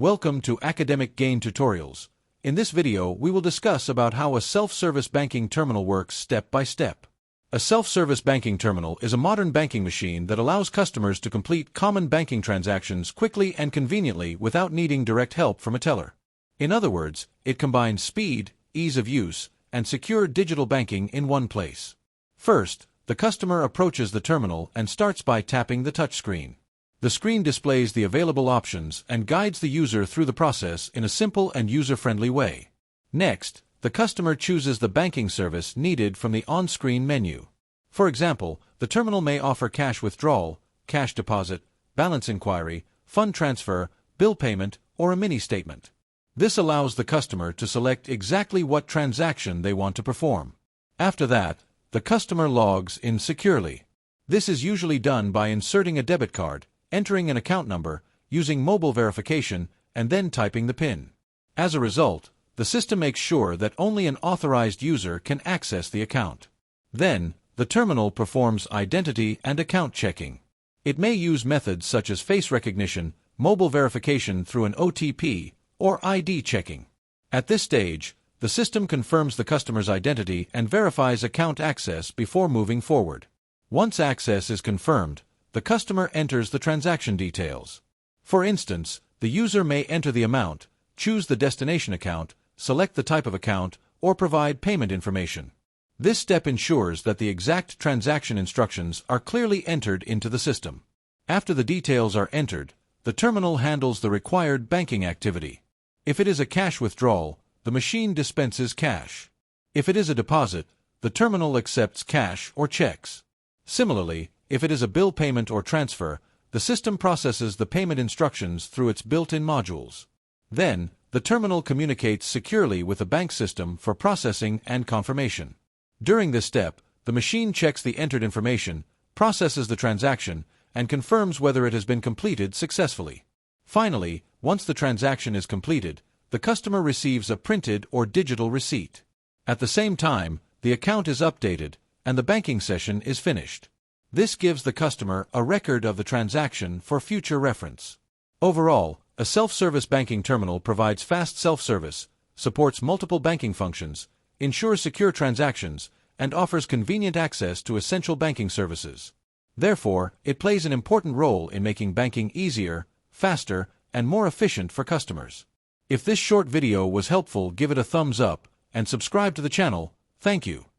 Welcome to Academic Gain Tutorials. In this video, we will discuss about how a self-service banking terminal works step by step. A self-service banking terminal is a modern banking machine that allows customers to complete common banking transactions quickly and conveniently without needing direct help from a teller. In other words, it combines speed, ease of use, and secure digital banking in one place. First, the customer approaches the terminal and starts by tapping the touchscreen. The screen displays the available options and guides the user through the process in a simple and user-friendly way. Next, the customer chooses the banking service needed from the on-screen menu. For example, the terminal may offer cash withdrawal, cash deposit, balance inquiry, fund transfer, bill payment, or a mini statement. This allows the customer to select exactly what transaction they want to perform. After that, the customer logs in securely. This is usually done by inserting a debit card, entering an account number, using mobile verification, and then typing the PIN. As a result, the system makes sure that only an authorized user can access the account. Then, the terminal performs identity and account checking. It may use methods such as face recognition, mobile verification through an OTP, or ID checking. At this stage, the system confirms the customer's identity and verifies account access before moving forward. Once access is confirmed, the customer enters the transaction details. For instance, the user may enter the amount, choose the destination account, select the type of account, or provide payment information. This step ensures that the exact transaction instructions are clearly entered into the system. After the details are entered, the terminal handles the required banking activity. If it is a cash withdrawal, the machine dispenses cash. If it is a deposit, the terminal accepts cash or checks. Similarly, if it is a bill payment or transfer, the system processes the payment instructions through its built-in modules. Then, the terminal communicates securely with the bank system for processing and confirmation. During this step, the machine checks the entered information, processes the transaction, and confirms whether it has been completed successfully. Finally, once the transaction is completed, the customer receives a printed or digital receipt. At the same time, the account is updated, and the banking session is finished. This gives the customer a record of the transaction for future reference. Overall, a self-service banking terminal provides fast self-service, supports multiple banking functions, ensures secure transactions, and offers convenient access to essential banking services. Therefore, it plays an important role in making banking easier, faster, and more efficient for customers. If this short video was helpful, give it a thumbs up and subscribe to the channel. Thank you.